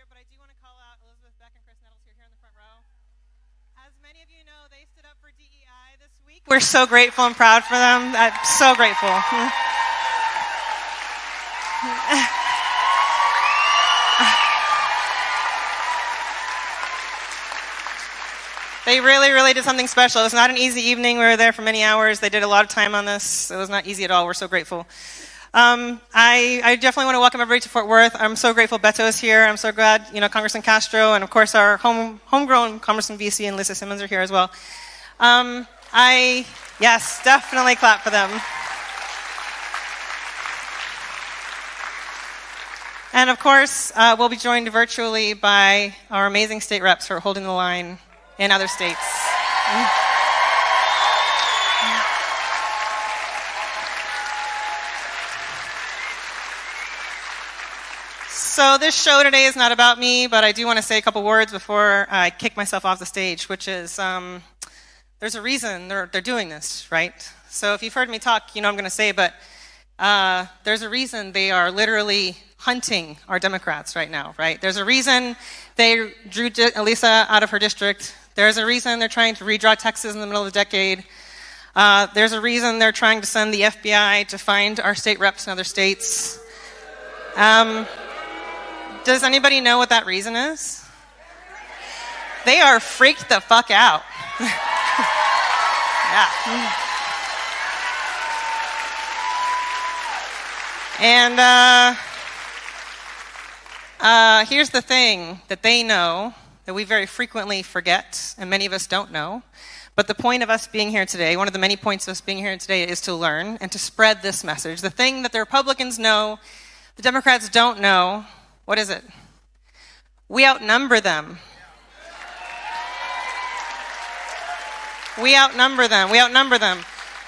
here, but I do want to call out Elizabeth Beck and Chris Nettles here in the front row. As many of you know, they stood up for DEI this week. We're so grateful and proud for them. I'm so grateful. They really, really did something special. It was not an easy evening. We were there for many hours. They did a lot of time on this. It was not easy at all. We're so grateful. I definitely want to welcome everybody to Fort Worth. I'm so grateful Beto is here. I'm so glad, Congressman Castro and, of course, our homegrown Congressman Veasey and Simmons are here as well. Yes, definitely clap for them. And, of course, we'll be joined virtually by our amazing state reps who are holding the line in other states. So this show today is not about me, but I do want to say a couple words before I kick myself off the stage, which is there's a reason they're doing this, right? So if you've heard me talk, you know what I'm going to say, but there's a reason they are literally hunting our Democrats right now, right? There's a reason they drew Elisa out of her district. There's a reason they're trying to redraw Texas in the middle of the decade. There's a reason they're trying to send the FBI to find our state reps in other states. Does anybody know what that reason is? They are freaked the fuck out. Yeah. And here's the thing that they know that we very frequently forget, and many of us don't know. But the point of us being here today, one of the many points of us being here today, is to learn and to spread this message. The thing that the Republicans know, the Democrats don't know. What is it? We outnumber them. We outnumber them.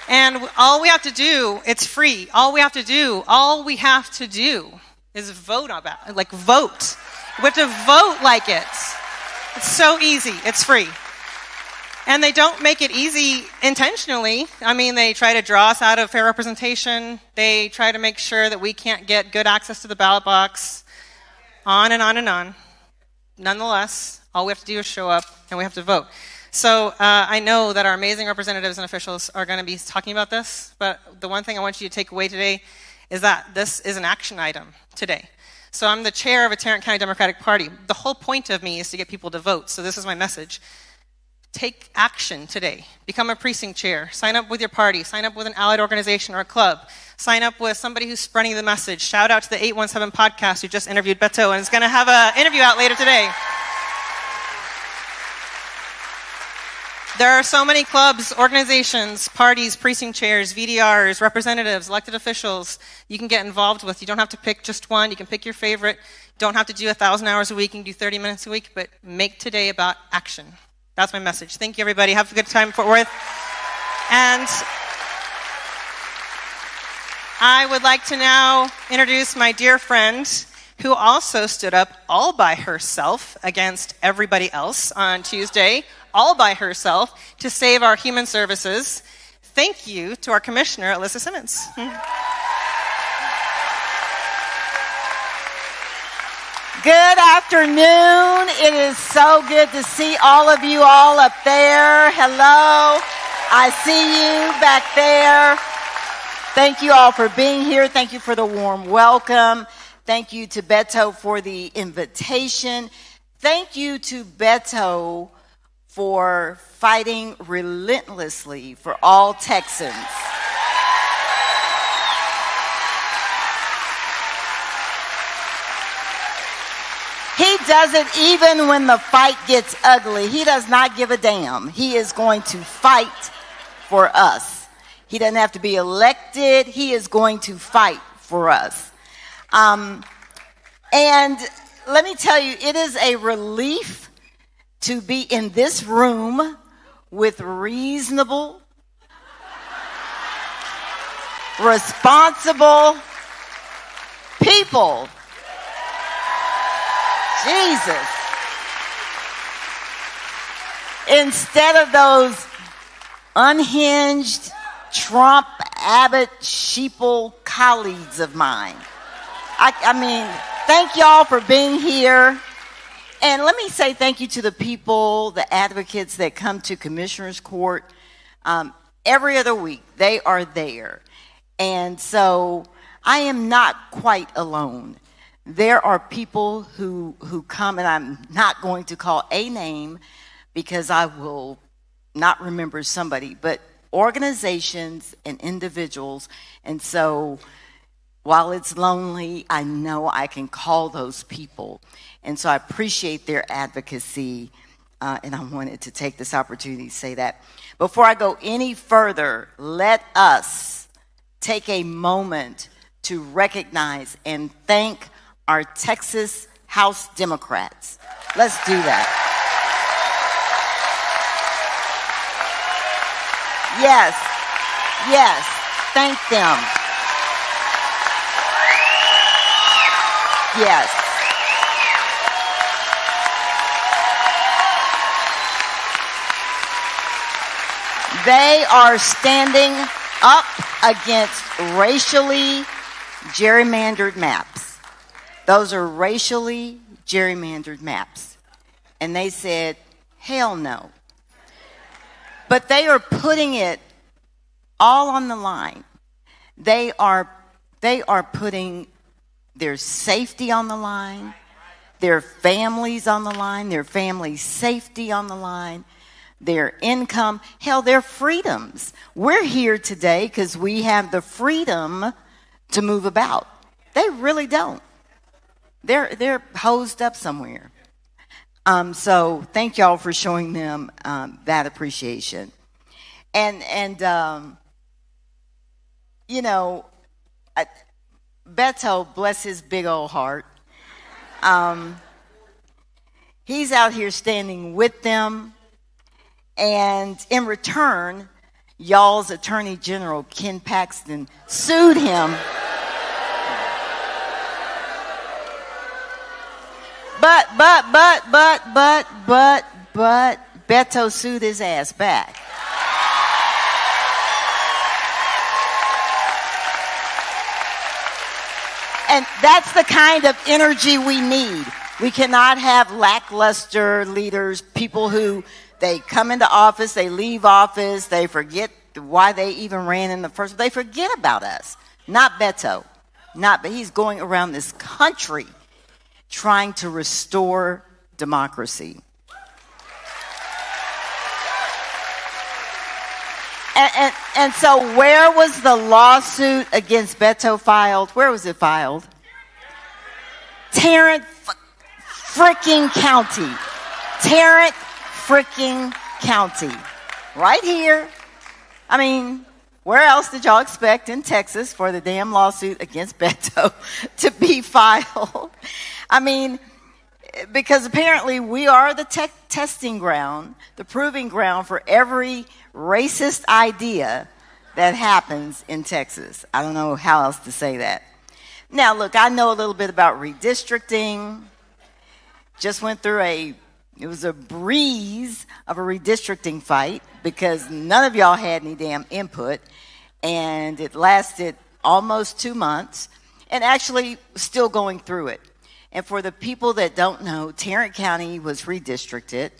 And all we have to do, it's free. All we have to do is vote about it. Like vote. We have to vote like it. It's so easy. It's free. And they don't make it easy intentionally. I mean, they try to draw us out of fair representation. They try to make sure that we can't get good access to the ballot box. On and on and on. Nonetheless, all we have to do is show up and we have to vote. So I know that our amazing representatives and officials are going to be talking about this, but the one thing I want you to take away today is that this is an action item today. So I'm the chair of a Tarrant County Democratic Party. The whole point of me is to get people to vote, so this is my message. Take action today. Become a precinct chair. Sign up with your party. Sign up with an allied organization or a club. Sign up with somebody who's spreading the message. Shout out to the 817 podcast who just interviewed Beto and is going to have an interview out later today. There are so many clubs, organizations, parties, precinct chairs, VDRs, representatives, elected officials you can get involved with. You don't have to pick just one. You can pick your favorite. You don't have to do 1,000 hours a week. You can do 30 minutes a week, but make today about action. That's my message. Thank you, everybody. Have a good time in Fort Worth. And I would like to now introduce my dear friend who also stood up all by herself against everybody else on Tuesday, all by herself, to save our human services. Thank you to our commissioner, Alyssa Simmons. Good afternoon. It is so good to see all of you all up there. Hello. I see you back there. Thank you all for being here. Thank you for the warm welcome. Thank you to Beto for the invitation. Thank you to Beto for fighting relentlessly for all Texans. He does it even when the fight gets ugly. He does not give a damn. He is going to fight for us. He doesn't have to be elected. He is going to fight for us. And let me tell you, it is a relief to be in this room with reasonable, responsible people. Jesus. Instead of those unhinged Trump, Abbott, sheeple colleagues of mine. I mean, thank y'all for being here. And let me say thank you to the people, the advocates that come to Commissioner's Court every other week. They are there. And so I am not quite alone. There are people who come, and I'm not going to call a name because I will not remember somebody, but organizations and individuals. And so while it's lonely, I know I can call those people. And so I appreciate their advocacy, and I wanted to take this opportunity to say that. Before I go any further, let us take a moment to recognize and thank our Texas House Democrats. Let's do that. Yes, yes, thank them. Yes. They are standing up against racially gerrymandered maps. Those are racially gerrymandered maps. And they said, hell no. But they are putting it all on the line. They are putting their safety on the line, their families on the line, their family's safety on the line, their income, hell, their freedoms. We're here today because we have the freedom to move about. They really don't. They're hosed up somewhere. So thank y'all for showing them that appreciation. And you know, Beto, bless his big old heart, he's out here standing with them. And in return, y'all's Attorney General, Ken Paxton, sued him. But Beto sued his ass back. And that's the kind of energy we need. We cannot have lackluster leaders, people who they come into office, they leave office, they forget why they even ran in the first place. They forget about us. Not Beto. But he's going around this country trying to restore democracy. And so where was the lawsuit against Beto filed? Where was it filed? Tarrant freaking County. Tarrant freaking County. Right here. I mean, where else did y'all expect in Texas for the damn lawsuit against Beto to be filed? I mean, because apparently we are the testing ground, the proving ground for every racist idea that happens in Texas. I don't know how else to say that. Now, look, I know a little bit about redistricting. Just went through it was a breeze of a redistricting fight because none of y'all had any damn input. And it lasted almost 2 months and actually still going through it. And for the people that don't know, Tarrant County was redistricted.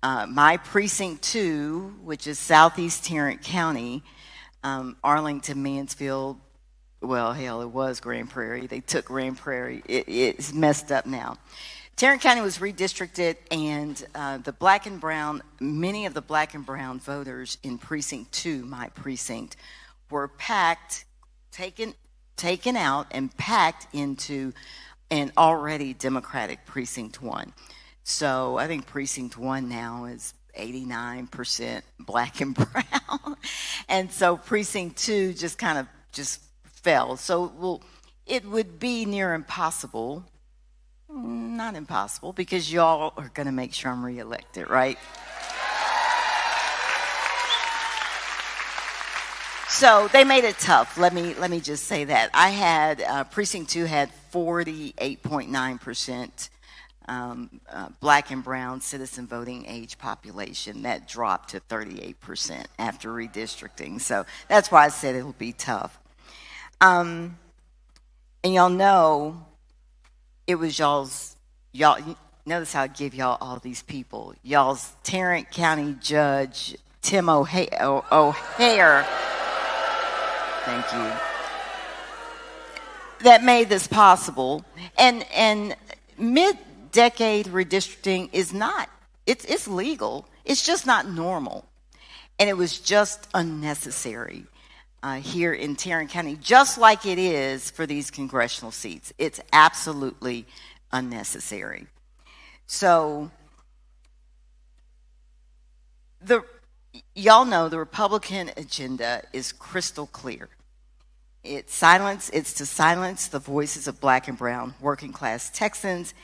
My precinct 2, which is southeast Tarrant County, Arlington, Mansfield, well, hell, it was Grand Prairie. They took Grand Prairie. It's messed up now. Tarrant County was redistricted, and the black and brown, many of the black and brown voters in precinct 2, my precinct, were taken out and packed into an already Democratic precinct 1. So I think precinct 1 now is 89% black and brown. And so precinct 2 just kind of just fell. So it would be near impossible, not impossible, because y'all are going to make sure I'm reelected, right? So they made it tough. Let me just say that. I had, precinct 2 had 48.9% black and brown citizen voting age population. That dropped to 38% after redistricting. So that's why I said it'll be tough. And y'all know it was y'all notice how I give y'all all these people. Y'all's Tarrant County Judge Tim O'Hare. Thank you. That made this possible. And mid-decade redistricting is not, it's legal. It's just not normal. And it was just unnecessary here in Tarrant County, just like it is for these congressional seats. It's absolutely unnecessary. So y'all know the Republican agenda is crystal clear. It's to silence the voices of black and brown working class Texans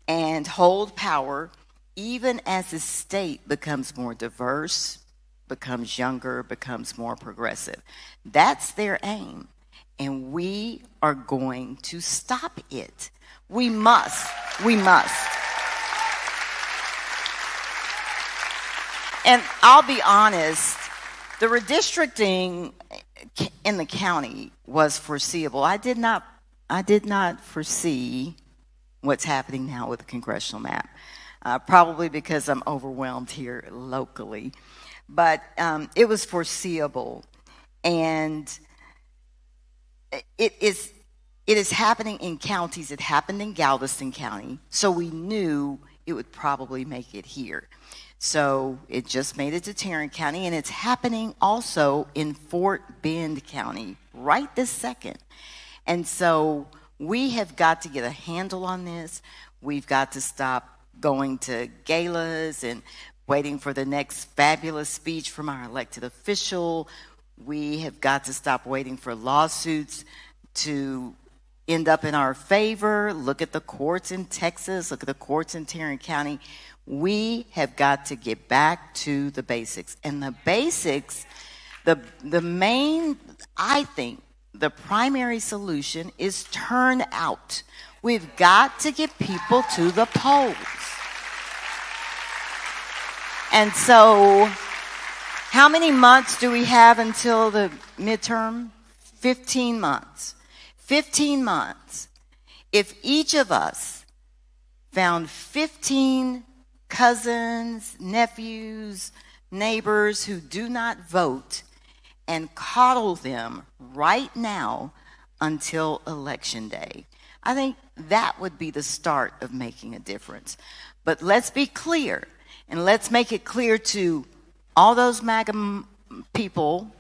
and hold power even as the state becomes more diverse, becomes younger, becomes more progressive. That's their aim. And we are going to stop it. We must. We must. And I'll be honest, the redistricting in the county was foreseeable. I did not foresee what's happening now with the congressional map, probably because I'm overwhelmed here locally. But it was foreseeable, and it is happening in counties. It happened in Galveston County, so we knew it would probably make it here. So it just made it to Tarrant County, and it's happening also in Fort Bend County right this second. And so we have got to get a handle on this. We've got to stop going to galas and waiting for the next fabulous speech from our elected official. We have got to stop waiting for lawsuits to end up in our favor. Look at the courts in Texas. Look at the courts in Tarrant County. We have got to get back to the basics. And the basics, the main, I think, the primary solution is turnout. We've got to get people to the polls. And so, how many months do we have until the midterm? 15 months. 15 months. If each of us found 15 cousins, nephews, neighbors who do not vote and coddle them right now until Election Day, I think that would be the start of making a difference. But let's be clear, and let's make it clear to all those MAGA people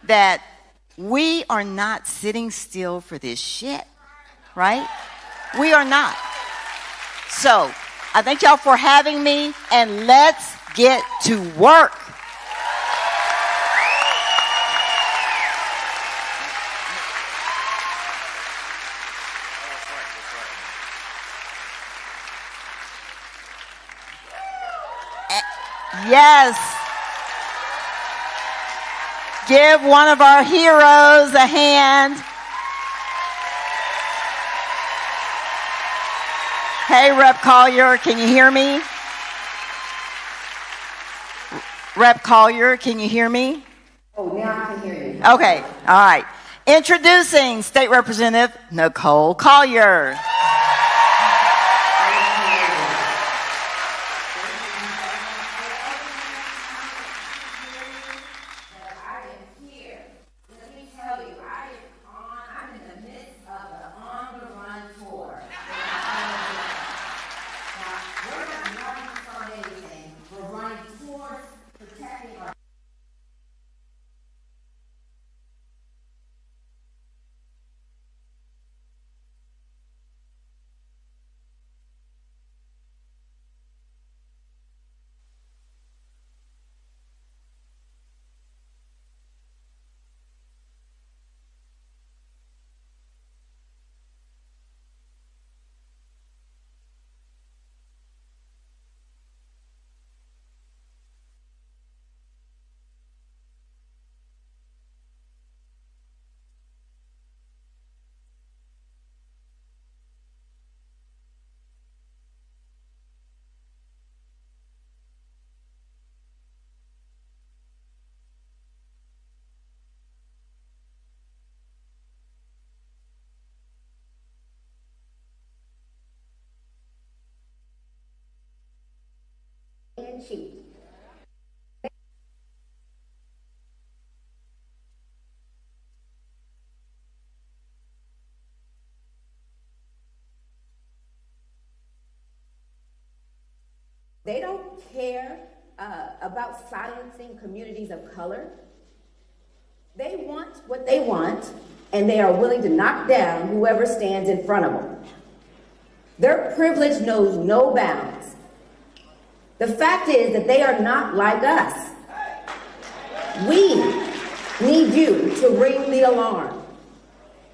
that we are not sitting still for this shit, right? We are not. So, I thank y'all for having me, and let's get to work. Yes. Give one of our heroes a hand. Hey, Rep. Collier, can you hear me? Rep. Collier, can you hear me? Oh, now I can hear you. Okay, all right. Introducing State Representative Nicole Collier. and cheat. They don't care about silencing communities of color. They want what they want, and they are willing to knock down whoever stands in front of them. Their privilege knows no bounds. The fact is that they are not like us. We need you to ring the alarm.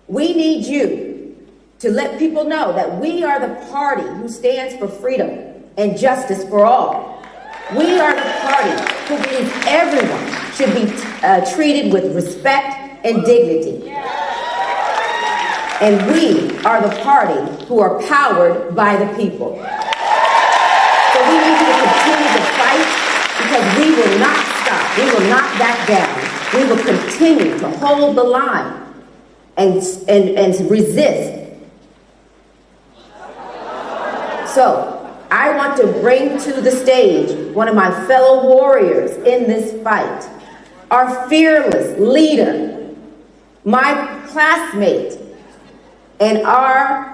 We need you to let people know that we are the party who stands for freedom and justice for all. We are the party who believes everyone should be treated with respect and dignity. And we are the party who are powered by the people. So we need you to continue to fight, because we will not stop. We will not back down. We will continue to hold the line and resist. So I want to bring to the stage one of my fellow warriors in this fight, our fearless leader, my classmate, and our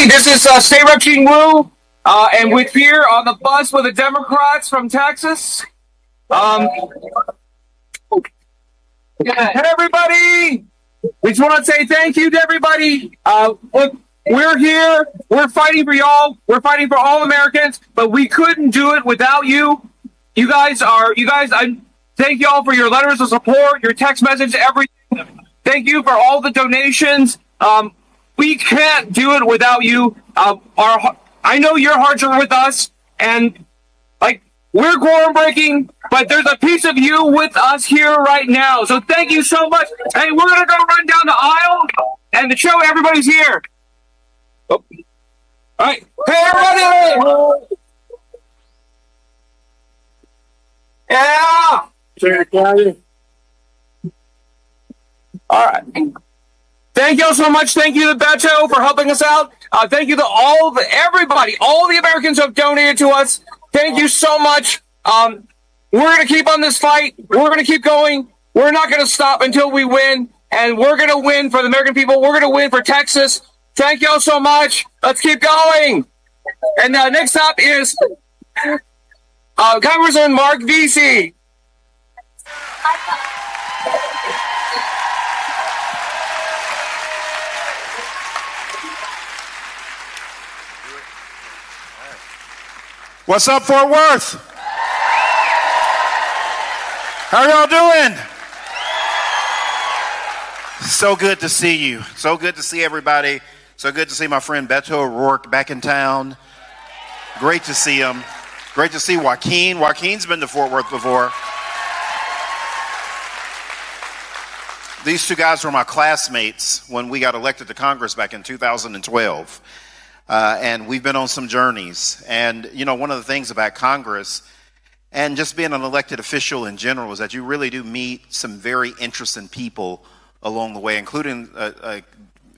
This is State Rep King Wu, and we're here on the bus with the Democrats from Texas. Hey everybody! We just want to say thank you to everybody. Look, we're here. We're fighting for y'all. We're fighting for all Americans, but we couldn't do it without you. I thank y'all for your letters of support, your text message, everything. Thank you for all the donations. We can't do it without you. I know your hearts are with us, and we're quorum breaking, but there's a piece of you with us here right now. So thank you so much. Hey, we're gonna go run down the aisle and to show everybody's here. Oh. All right, hey everybody! Yeah. All right. Thank you all so much. Thank you to Beto for helping us out. Thank you to everybody, all the Americans who have donated to us. Thank you so much. We're going to keep on this fight. We're going to keep going. We're not going to stop until we win. And we're going to win for the American people. We're going to win for Texas. Thank you all so much. Let's keep going. And next up is Congressman Mark Veasey. What's up, Fort Worth? How y'all doing? So good to see you. So good to see everybody. So good to see my friend Beto O'Rourke back in town. Great to see him. Great to see Joaquin. Joaquin's been to Fort Worth before. These two guys were my classmates when we got elected to Congress back in 2012. And we've been on some journeys. And, you know, one of the things about Congress and just being an elected official in general is that you really do meet some very interesting people along the way, including a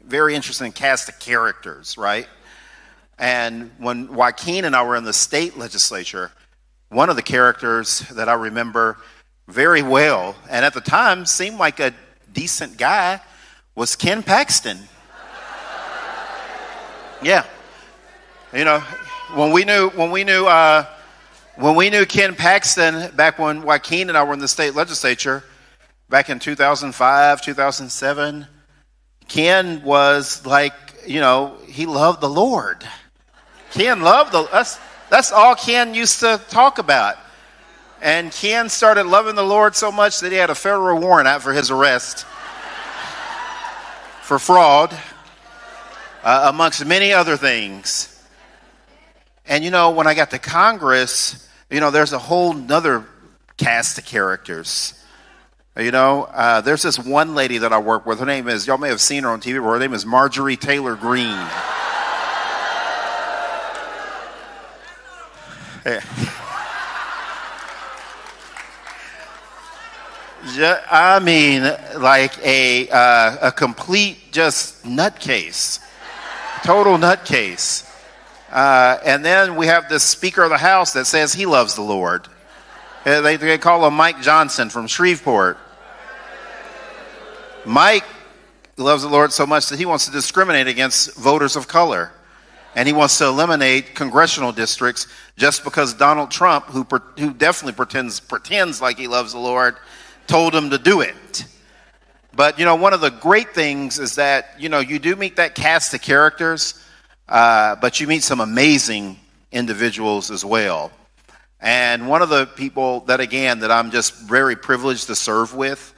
very interesting cast of characters, right? And when Joaquin and I were in the state legislature, one of the characters that I remember very well, and at the time seemed like a decent guy, was Ken Paxton. Yeah. You know, when we knew Ken Paxton back when Joaquin and I were in the state legislature back in 2005, 2007, Ken was like, you know, he loved the Lord. Ken loved that's all Ken used to talk about. And Ken started loving the Lord so much that he had a federal warrant out for his arrest for fraud, amongst many other things. And, you know, when I got to Congress, you know, there's a whole nother cast of characters. You know, there's this one lady that I work with. Her name is, y'all may have seen her on TV before. Her name is Marjorie Taylor Greene. Yeah. I mean, like a complete just nutcase, total nutcase. And then we have the Speaker of the House that says he loves the Lord. They call him Mike Johnson from Shreveport. Mike loves the Lord so much that he wants to discriminate against voters of color. And he wants to eliminate congressional districts just because Donald Trump, who definitely pretends like he loves the Lord, told him to do it. But, one of the great things is that, you do meet that cast of characters, but you meet some amazing individuals as well. And one of the people that I'm just very privileged to serve with,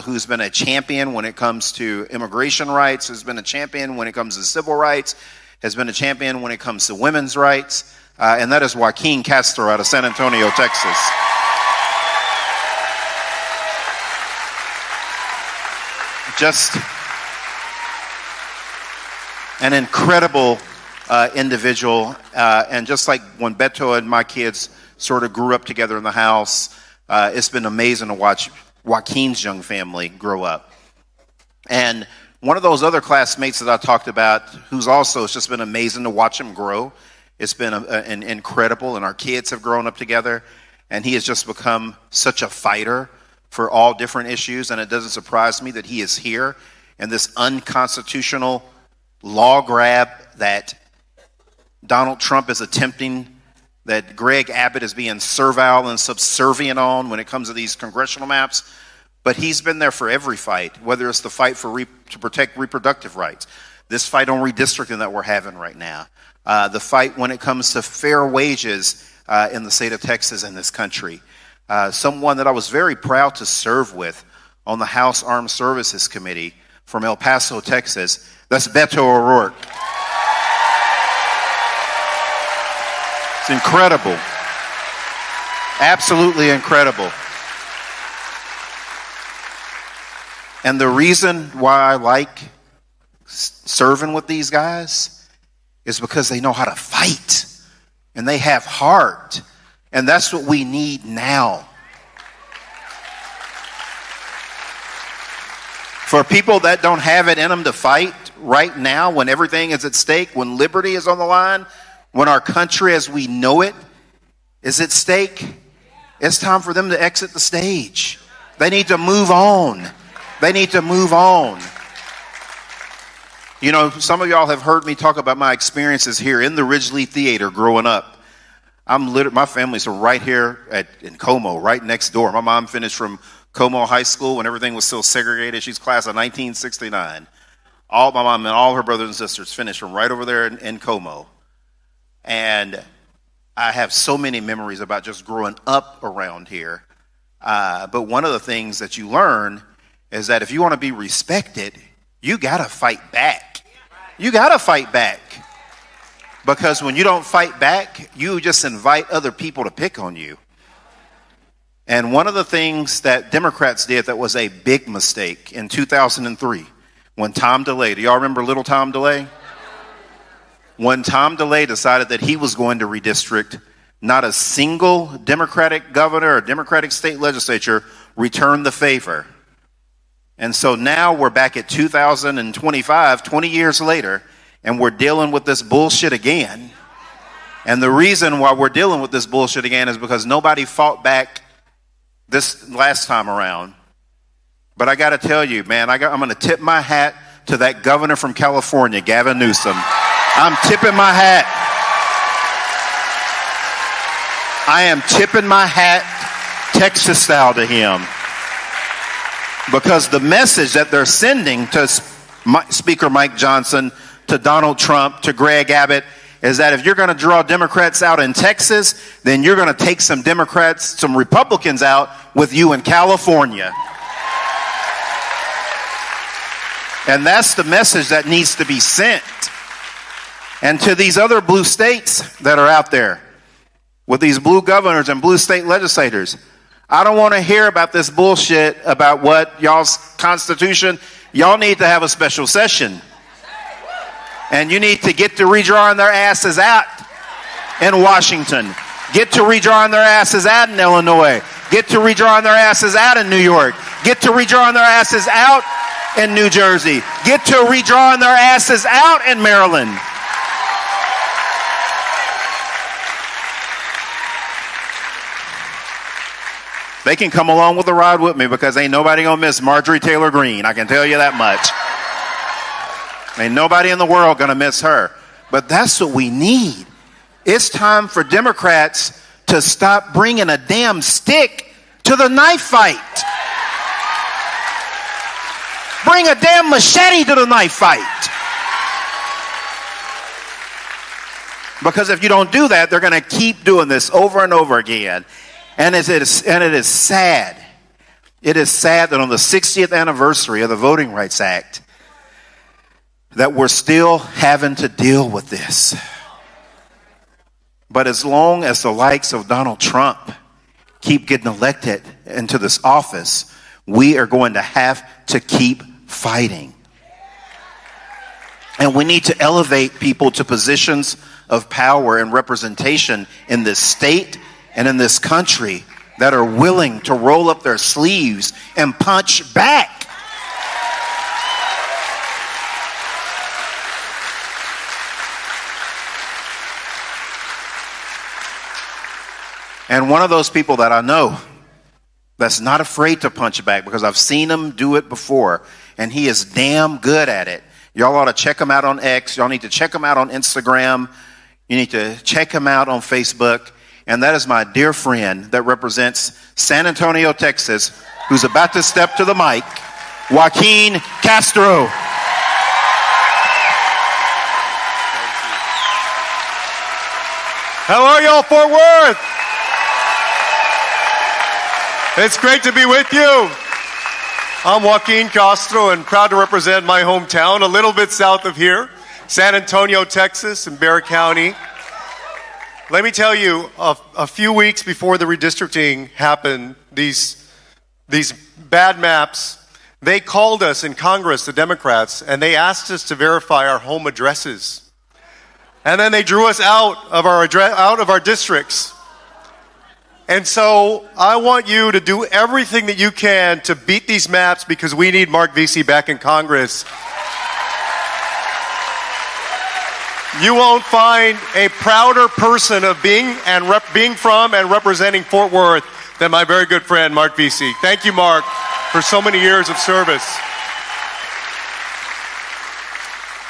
who's been a champion when it comes to immigration rights, who's been a champion when it comes to civil rights, has been a champion when it comes to women's rights, and that is Joaquin Castro out of San Antonio, Texas. Just an incredible individual, and just like when Beto and my kids sort of grew up together in the house, it's been amazing to watch Joaquin's young family grow up. And one of those other classmates that I talked about, who's also, it's just been amazing to watch him grow. It's been an incredible, and our kids have grown up together, and he has just become such a fighter for all different issues, and it doesn't surprise me that he is here in this unconstitutional law grab that Donald Trump is attempting, that Greg Abbott is being servile and subservient on when it comes to these congressional maps. But he's been there for every fight, whether it's the fight to protect reproductive rights, this fight on redistricting that we're having right now, the fight when it comes to fair wages in the state of Texas and this country. Someone that I was very proud to serve with on the House Armed Services Committee from El Paso, Texas. That's Beto O'Rourke. It's incredible. Absolutely incredible. And the reason why I like serving with these guys is because they know how to fight and they have heart. And that's what we need now. For people that don't have it in them to fight right now, when everything is at stake, when liberty is on the line, when our country as we know it is at stake, it's time for them to exit the stage. They need to move on. They need to move on. Some of y'all have heard me talk about my experiences here in the Ridglea Theater growing up. My family's right here in Como, right next door. My mom finished from Como High School when everything was still segregated. She's class of 1969. My mom and all her brothers and sisters finished from right over there in Como. And I have so many memories about just growing up around here. But one of the things that you learn is that if you want to be respected, you got to fight back. You got to fight back. Because when you don't fight back, you just invite other people to pick on you. And one of the things that Democrats did that was a big mistake in 2003, when Tom DeLay, do y'all remember little Tom DeLay? When Tom DeLay decided that he was going to redistrict, not a single Democratic governor or Democratic state legislature returned the favor. And so now we're back at 2025, 20 years later, and we're dealing with this bullshit again. And the reason why we're dealing with this bullshit again is because nobody fought back this last time around. But I got to tell you, man, I'm going to tip my hat to that governor from California, Gavin Newsom. I'm tipping my hat. I am tipping my hat Texas style to him. Because the message that they're sending to Speaker Mike Johnson, to Donald Trump, to Greg Abbott, is that if you're going to draw Democrats out in Texas, then you're going to take some Republicans out with you in California. And that's the message that needs to be sent. And to these other blue states that are out there, with these blue governors and blue state legislators, I don't want to hear about this bullshit about what y'all's Constitution. Y'all need to have a special session. And you need to get to redrawing their asses out in Washington. Get to redrawing their asses out in Illinois. get to redrawing their asses out in New York, get to redrawing their asses out in New Jersey, get to redrawing their asses out in Maryland. They can come along with the ride with me because ain't nobody gonna miss Marjorie Taylor Greene. I can tell you that much. Ain't nobody in the world gonna miss her. But that's what we need. It's time for Democrats to stop bringing a damn stick to the knife fight. Bring a damn machete to the knife fight. Because if you don't do that, they're gonna keep doing this over and over again. And it is sad. It is sad that on the 60th anniversary of the Voting Rights Act, that we're still having to deal with this. But as long as the likes of Donald Trump keep getting elected into this office, we are going to have to keep fighting. And we need to elevate people to positions of power and representation in this state and in this country that are willing to roll up their sleeves and punch back. And one of those people that I know that's not afraid to punch back, because I've seen him do it before, and he is damn good at it. Y'all ought to check him out on X. Y'all need to check him out on Instagram. You need to check him out on Facebook. And that is my dear friend that represents San Antonio, Texas, who's about to step to the mic, Joaquin Castro. How are y'all, Fort Worth? It's great to be with you. I'm Joaquin Castro and proud to represent my hometown, a little bit south of here, San Antonio, Texas, in Bexar County. Let me tell you, a few weeks before the redistricting happened, these bad maps, they called us in Congress, the Democrats, and they asked us to verify our home addresses. And then they drew us out of our districts. And so I want you to do everything that you can to beat these maps, because we need Mark Veasey back in Congress. You won't find a prouder person of being from and representing Fort Worth than my very good friend, Mark Veasey. Thank you, Mark, for so many years of service.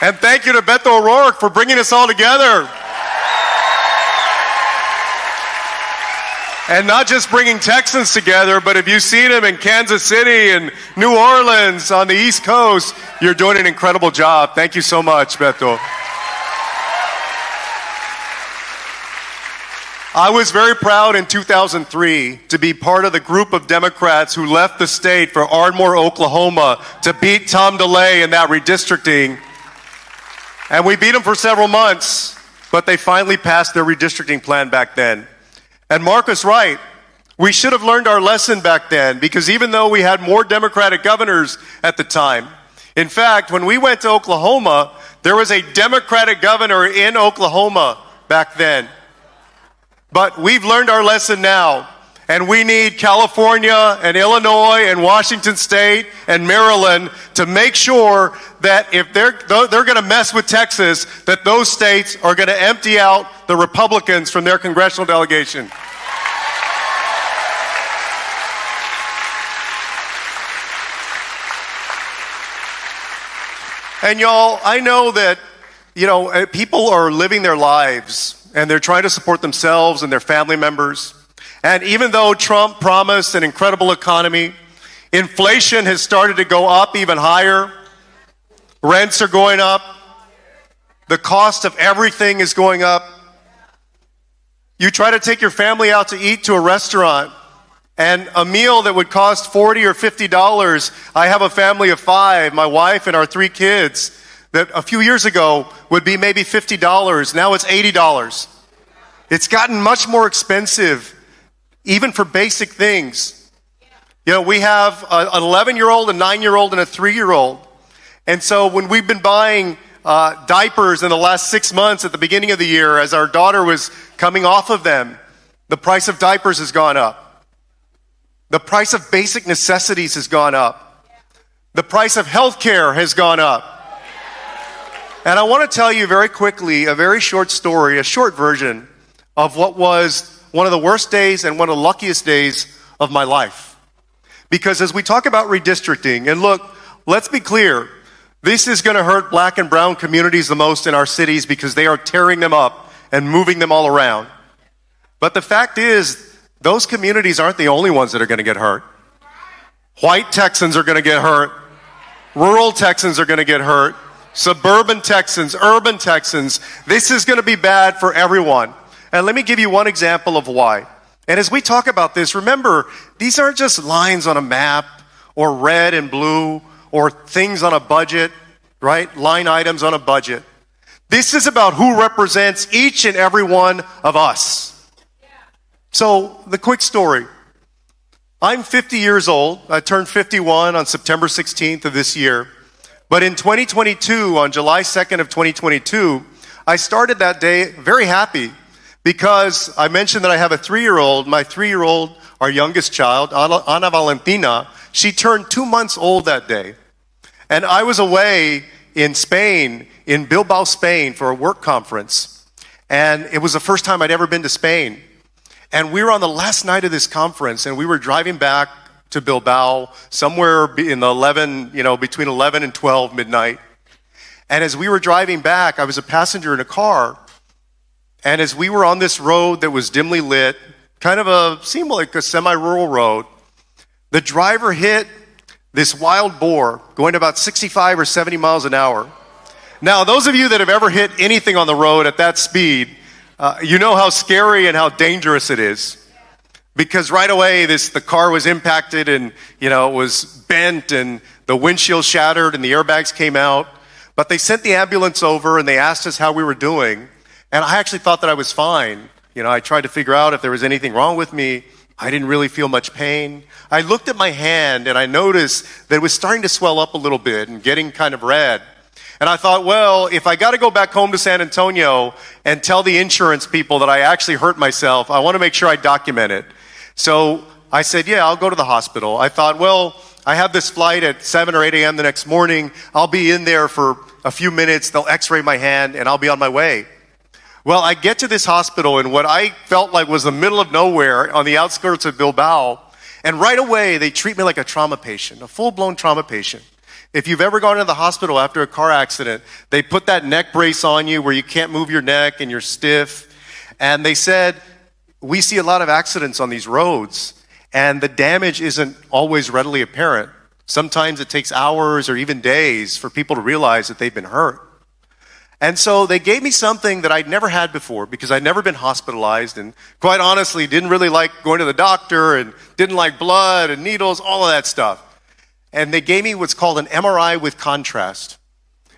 And thank you to Beto O'Rourke for bringing us all together. And not just bringing Texans together, but if you've seen him in Kansas City and New Orleans on the East Coast, you're doing an incredible job. Thank you so much, Beto. I was very proud in 2003 to be part of the group of Democrats who left the state for Ardmore, Oklahoma to beat Tom DeLay in that redistricting. And we beat them for several months, but they finally passed their redistricting plan back then. And Mark was right. We should have learned our lesson back then, because even though we had more Democratic governors at the time, in fact, when we went to Oklahoma, there was a Democratic governor in Oklahoma back then. But we've learned our lesson now, and we need California and Illinois and Washington State and Maryland to make sure that if they're going to mess with Texas, that those states are going to empty out the Republicans from their congressional delegation. And y'all, I know that, people are living their lives and they're trying to support themselves and their family members. And even though Trump promised an incredible economy, inflation has started to go up even higher. Rents are going up. The cost of everything is going up. You try to take your family out to eat to a restaurant, and a meal that would cost $40 or $50, I have a family of 5, my wife and our 3 kids, that a few years ago would be maybe $50. Now it's $80. It's gotten much more expensive, even for basic things. We have an 11-year-old, a 9-year-old, and a 3-year-old. And so when we've been buying diapers in the last 6 months at the beginning of the year, as our daughter was coming off of them, the price of diapers has gone up. The price of basic necessities has gone up. The price of health care has gone up. And I want to tell you very quickly a very short story, a short version of what was one of the worst days and one of the luckiest days of my life. Because as we talk about redistricting, and look, let's be clear, this is going to hurt black and brown communities the most in our cities because they are tearing them up and moving them all around. But the fact is, those communities aren't the only ones that are going to get hurt. White Texans are going to get hurt. Rural Texans are going to get hurt. Suburban Texans, urban Texans. This is going to be bad for everyone. And let me give you one example of why. And as we talk about this, remember, these aren't just lines on a map or red and blue or things on a budget, right? Line items on a budget. This is about who represents each and every one of us. So, the quick story. I'm 50 years old. I turned 51 on September 16th of this year. But in 2022, on July 2nd of 2022, I started that day very happy because I mentioned that I have a 3-year-old. My 3-year-old, our youngest child, Ana Valentina, she turned 2 months old that day. And I was away in Spain, in Bilbao, Spain, for a work conference. And it was the first time I'd ever been to Spain. And we were on the last night of this conference, and we were driving back to Bilbao somewhere in the between 11 and 12 midnight. And as we were driving back, I was a passenger in a car. And as we were on this road that was dimly lit, seemed like a semi-rural road, the driver hit this wild boar going about 65 or 70 miles an hour. Now, those of you that have ever hit anything on the road at that speed, you know how scary and how dangerous it is. Because right away, the car was impacted and, it was bent and the windshield shattered and the airbags came out. But they sent the ambulance over and they asked us how we were doing. And I actually thought that I was fine. I tried to figure out if there was anything wrong with me. I didn't really feel much pain. I looked at my hand and I noticed that it was starting to swell up a little bit and getting kind of red. And I thought, well, if I got to go back home to San Antonio and tell the insurance people that I actually hurt myself, I want to make sure I document it. So I said, yeah, I'll go to the hospital. I thought, well, I have this flight at 7 or 8 a.m. the next morning. I'll be in there for a few minutes. They'll x-ray my hand and I'll be on my way. Well, I get to this hospital in what I felt like was the middle of nowhere on the outskirts of Bilbao. And right away, they treat me like a trauma patient, a full-blown trauma patient. If you've ever gone to the hospital after a car accident, they put that neck brace on you where you can't move your neck and you're stiff. And they said, we see a lot of accidents on these roads, and the damage isn't always readily apparent. Sometimes it takes hours or even days for people to realize that they've been hurt. And so they gave me something that I'd never had before because I'd never been hospitalized and quite honestly didn't really like going to the doctor and didn't like blood and needles, all of that stuff. And they gave me what's called an MRI with contrast.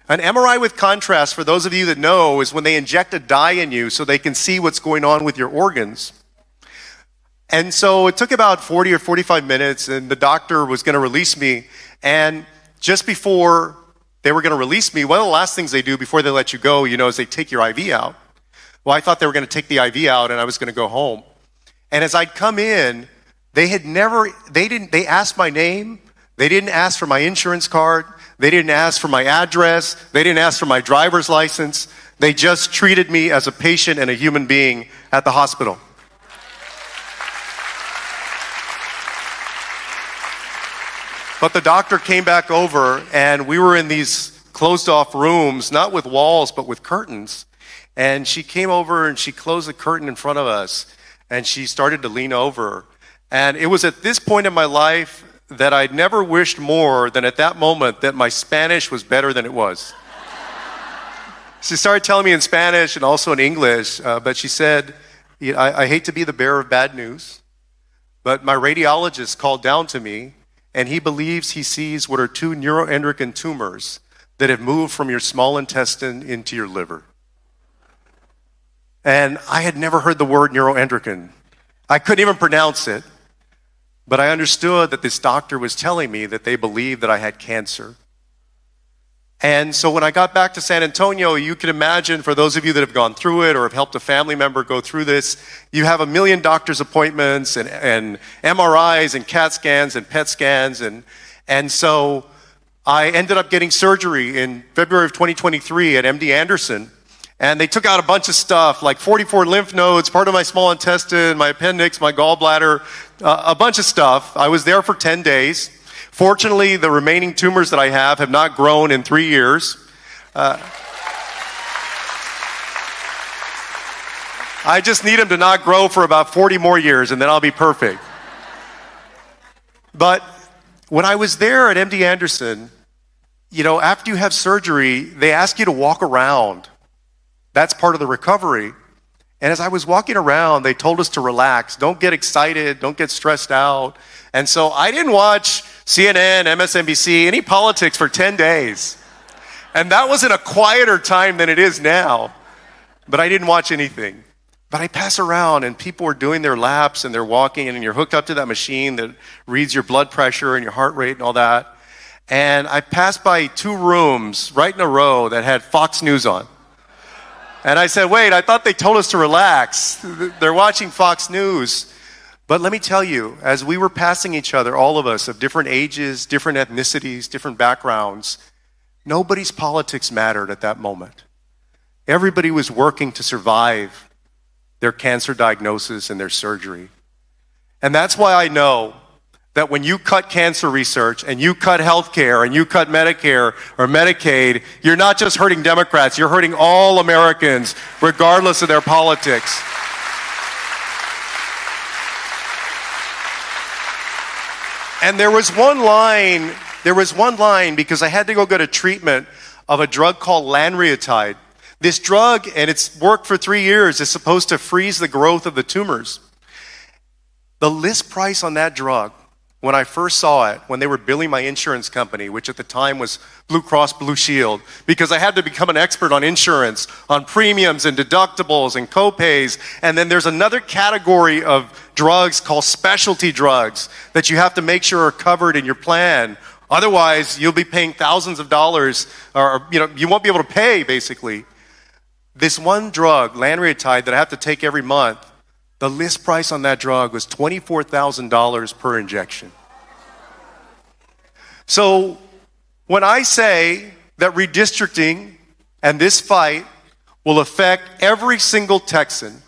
An MRI with contrast, for those of you that know, is when they inject a dye in you so they can see what's going on with your organs. And so it took about 40 or 45 minutes, and the doctor was going to release me. And just before they were going to release me, one of the last things they do before they let you go, is they take your IV out. Well, I thought they were going to take the IV out, and I was going to go home. And as I'd come in, they asked my name. They didn't ask for my insurance card. They didn't ask for my address. They didn't ask for my driver's license. They just treated me as a patient and a human being at the hospital. But the doctor came back over, and we were in these closed-off rooms, not with walls, but with curtains. And she came over, and she closed the curtain in front of us, and she started to lean over. And it was at this point in my life that I'd never wished more than at that moment that my Spanish was better than it was. She started telling me in Spanish and also in English, but she said, I hate to be the bearer of bad news, but my radiologist called down to me, and he believes he sees what are 2 neuroendocrine tumors that have moved from your small intestine into your liver. And I had never heard the word neuroendocrine. I couldn't even pronounce it. But I understood that this doctor was telling me that they believed that I had cancer. And so when I got back to San Antonio, you can imagine, for those of you that have gone through it or have helped a family member go through this, you have 1 million doctor's appointments and MRIs and CAT scans and PET scans. And so I ended up getting surgery in February of 2023 at MD Anderson. And they took out a bunch of stuff, like 44 lymph nodes, part of my small intestine, my appendix, my gallbladder, a bunch of stuff. I was there for 10 days. Fortunately, the remaining tumors that I have not grown in 3 years. I just need them to not grow for about 40 more years, and then I'll be perfect. But when I was there at MD Anderson, you know, after you have surgery, they ask you to walk around. That's part of the recovery. And as I was walking around, they told us to relax. Don't get excited. Don't get stressed out. And so I didn't watch CNN, MSNBC, any politics for 10 days. And that was in a quieter time than it is now. But I didn't watch anything. But I pass around and people are doing their laps and they're walking and you're hooked up to that machine that reads your blood pressure and your heart rate and all that. And I passed by 2 rooms right in a row that had Fox News on. And I said, wait, I thought they told us to relax. They're watching Fox News. But let me tell you, as we were passing each other, all of us of different ages, different ethnicities, different backgrounds, nobody's politics mattered at that moment. Everybody was working to survive their cancer diagnosis and their surgery. And that's why I know that when you cut cancer research and you cut health care and you cut Medicare or Medicaid, you're not just hurting Democrats, you're hurting all Americans, regardless of their politics. And there was one line because I had to go get a treatment of a drug called lanreotide. This drug, and it's worked for 3 years, is supposed to freeze the growth of the tumors. The list price on that drug, when I first saw it, when they were billing my insurance company, which at the time was Blue Cross Blue Shield, because I had to become an expert on insurance, on premiums and deductibles and copays. And then there's another category of drugs called specialty drugs that you have to make sure are covered in your plan. Otherwise, you'll be paying thousands of dollars, or you won't be able to pay, basically. This one drug, lanreotide, that I have to take every month, the list price on that drug was $24,000 per injection. So when I say that redistricting and this fight will affect every single Texan,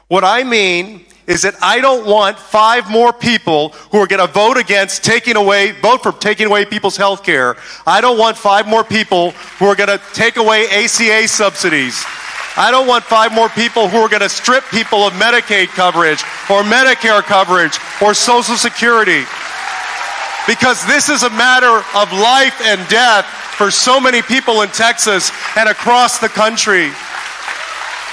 what I mean is that I don't want 5 more people who are going to vote for taking away people's health care. I don't want 5 more people who are going to take away ACA subsidies. I don't want 5 more people who are going to strip people of Medicaid coverage or Medicare coverage or Social Security. Because this is a matter of life and death for so many people in Texas and across the country.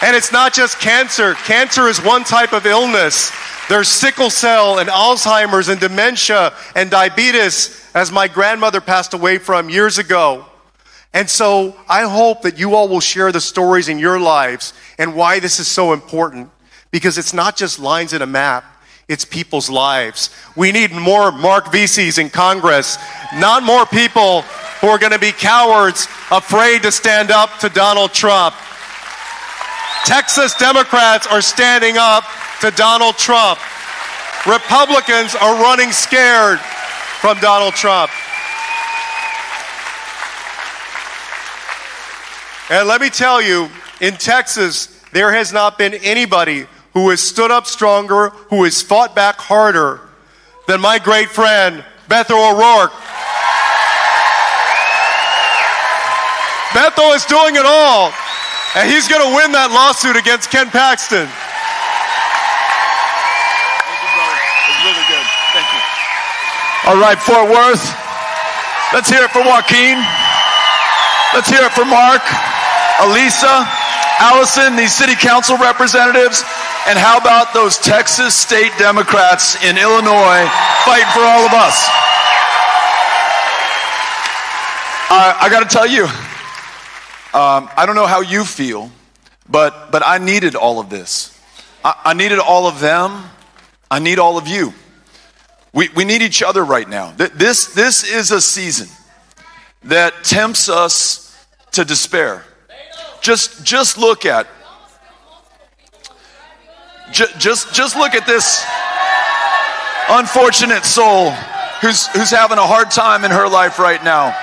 And it's not just cancer. Cancer is one type of illness. There's sickle cell and Alzheimer's and dementia and diabetes, as my grandmother passed away from years ago. And so I hope that you all will share the stories in your lives and why this is so important. Because it's not just lines in a map, it's people's lives. We need more Mark Veaseys in Congress, not more people who are going to be cowards, afraid to stand up to Donald Trump. Texas Democrats are standing up to Donald Trump. Republicans are running scared from Donald Trump. And let me tell you, in Texas, there has not been anybody who has stood up stronger, who has fought back harder than my great friend, Beto O'Rourke. Beto is doing it all, and he's going to win that lawsuit against Ken Paxton. Thank you, brother. It's really good. Thank you. All right, Fort Worth. Let's hear it for Joaquin. Let's hear it for Mark, Elisa, Allison, these city council representatives, and how about those Texas state Democrats in Illinois fighting for all of us? I got to tell you, I don't know how you feel, but I needed all of this. I needed all of them. I need all of you. We need each other right now. This is a season that tempts us to despair. Just look at just look at this unfortunate soul who's having a hard time in her life right now.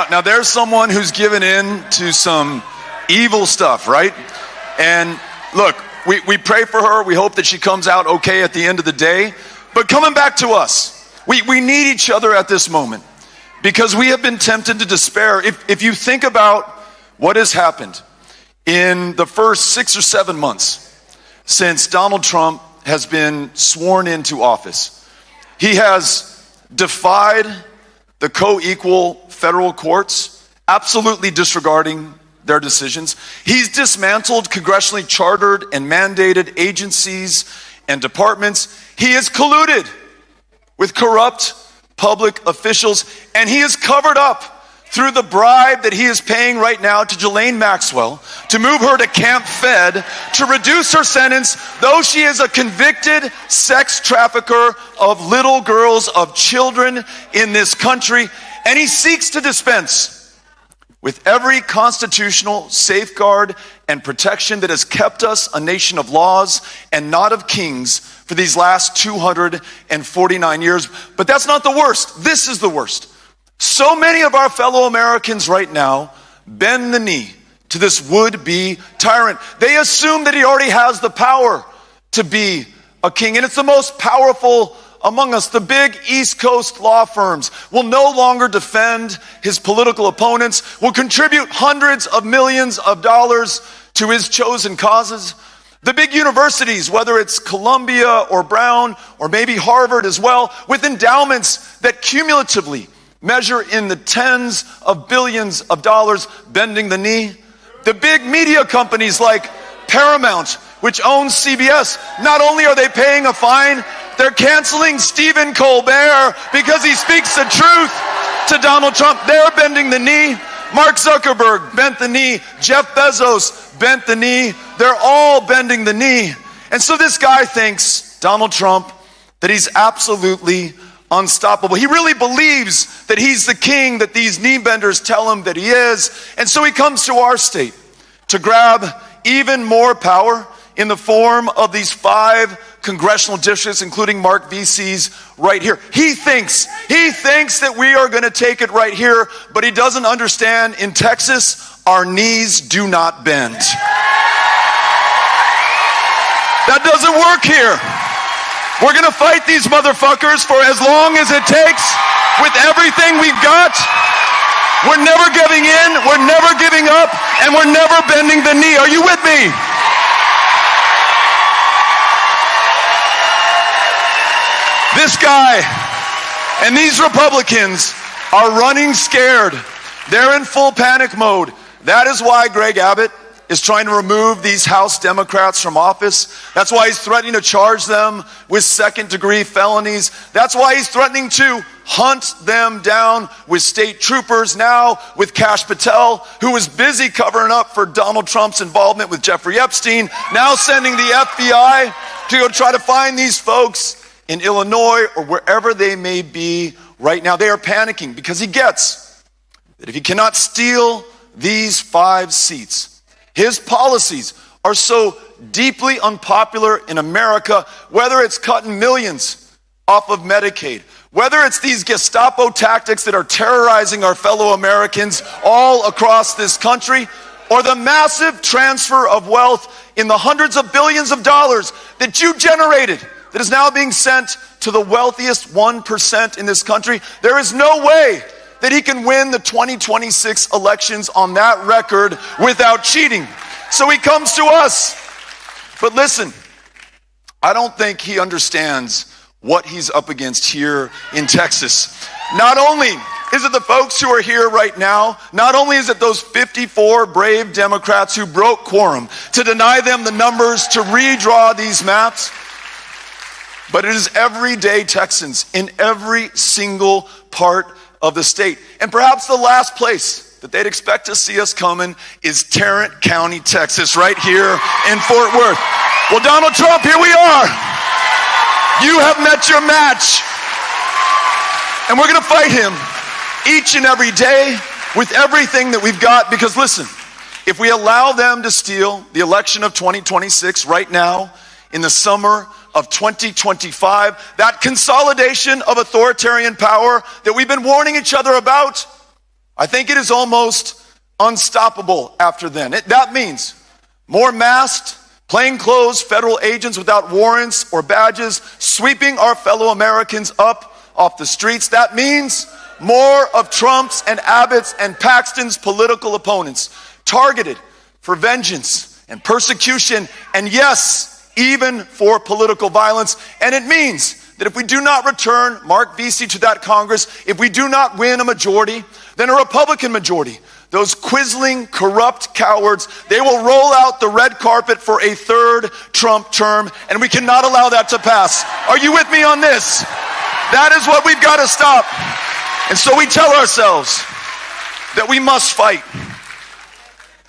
Now there's someone who's given in to some evil stuff, right? And look, we pray for her. We hope that she comes out okay at the end of the day. But coming back to us, we need each other at this moment because we have been tempted to despair. If you think about what has happened in the first 6 or 7 months since Donald Trump has been sworn into office, he has defied the co-equal federal courts, absolutely disregarding their decisions. He's dismantled congressionally chartered and mandated agencies and departments. He has colluded with corrupt public officials, and he is covered up through the bribe that he is paying right now to Ghislaine Maxwell to move her to Camp Fed to reduce her sentence, though she is a convicted sex trafficker of little girls, of children in this country. And he seeks to dispense with every constitutional safeguard and protection that has kept us a nation of laws and not of kings for these last 249 years. But that's not the worst. This is the worst. So many of our fellow Americans right now bend the knee to this would-be tyrant. They assume that he already has the power to be a king, and it's the most powerful among us. The big East Coast law firms will no longer defend his political opponents, will contribute hundreds of millions of dollars to his chosen causes. The big universities, whether it's Columbia or Brown or maybe Harvard as well, with endowments that cumulatively measure in the tens of billions of dollars, bending the knee. The big media companies like Paramount, which owns CBS, not only are they paying a fine, they're canceling Stephen Colbert because he speaks the truth to Donald Trump. They're bending the knee. Mark Zuckerberg bent the knee. Jeff Bezos bent the knee. They're all bending the knee. And so this guy thinks, Donald Trump, that he's absolutely unstoppable. He really believes that he's the king that these knee benders tell him that he is. And so he comes to our state to grab even more power in the form of these 5 congressional districts, including Mark Veasey's right here. He thinks that we are going to take it right here, but he doesn't understand in Texas, our knees do not bend. That doesn't work here. We're going to fight these motherfuckers for as long as it takes with everything we've got. We're never giving in, we're never giving up, and we're never bending the knee. Are you with me? This guy and these Republicans are running scared. They're in full panic mode. That is why Greg Abbott is trying to remove these House Democrats from office. That's why he's threatening to charge them with second-degree felonies. That's why he's threatening to hunt them down with state troopers, now with Kash Patel, who was busy covering up for Donald Trump's involvement with Jeffrey Epstein, now sending the FBI to go try to find these folks in Illinois or wherever they may be right now. They are panicking because he gets that if he cannot steal these 5 seats, his policies are so deeply unpopular in America, whether it's cutting millions off of Medicaid, whether it's these Gestapo tactics that are terrorizing our fellow Americans all across this country, or the massive transfer of wealth in the hundreds of billions of dollars that you generated that is now being sent to the wealthiest 1% in this country. There is no way that he can win the 2026 elections on that record without cheating. So he comes to us. But listen, I don't think he understands what he's up against here in Texas. Not only is it the folks who are here right now, not only is it those 54 brave Democrats who broke quorum to deny them the numbers to redraw these maps, but it is everyday Texans in every single part of the state. And perhaps the last place that they'd expect to see us coming is Tarrant County, Texas, right here in Fort Worth. Well, Donald Trump, here we are. You have met your match. And we're going to fight him each and every day with everything that we've got, because listen, if we allow them to steal the election of 2026 right now, in the summer of 2025, that consolidation of authoritarian power that we've been warning each other about, I think it is almost unstoppable after then. That means more masked, plainclothes federal agents without warrants or badges sweeping our fellow Americans up off the streets. That means more of Trump's and Abbott's and Paxton's political opponents targeted for vengeance and persecution, and yes, even for political violence. And it means that if we do not return Mark Veasey to that Congress, if we do not win a majority, then a Republican majority, those quisling, corrupt cowards, they will roll out the red carpet for a third Trump term, and we cannot allow that to pass. Are you with me on this? That is what we've got to stop. And so we tell ourselves that we must fight.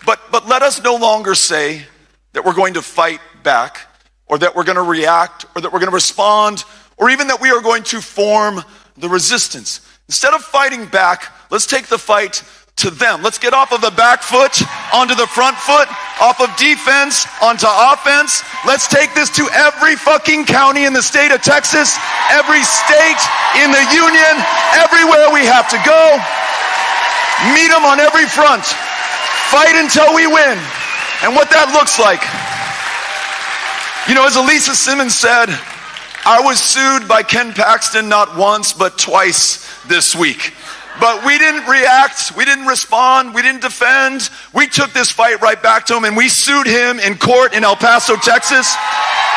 But let us no longer say that we're going to fight back, or that we're going to react, or that we're going to respond, or even that we are going to form the resistance. Instead of fighting back, let's take the fight to them. Let's get off of the back foot onto the front foot, off of defense onto offense. Let's take this to every fucking county in the state of Texas, every state in the union, everywhere we have to go. Meet them on every front. Fight until we win. And what that looks like, you know, as Elisa Simmons said, I was sued by Ken Paxton not once but twice this week. But we didn't react, we didn't respond, we didn't defend. We took this fight right back to him, and we sued him in court in El Paso, Texas.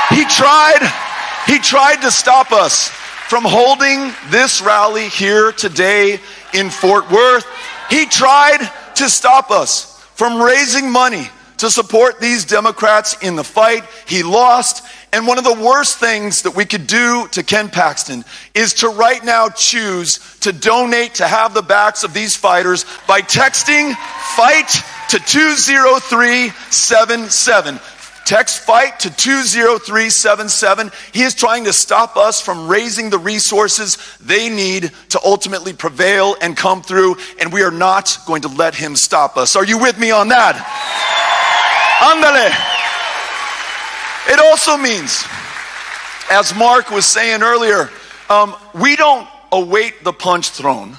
He tried to stop us from holding this rally here today in Fort Worth. He tried to stop us from raising money to support these Democrats in the fight. He lost. And one of the worst things that we could do to Ken Paxton is to right now choose to donate to have the backs of these fighters by texting FIGHT to 20377. Text FIGHT to 20377. He is trying to stop us from raising the resources they need to ultimately prevail and come through, and we are not going to let him stop us. Are you with me on that? Ándale. It also means, as Mark was saying earlier, we don't await the punch thrown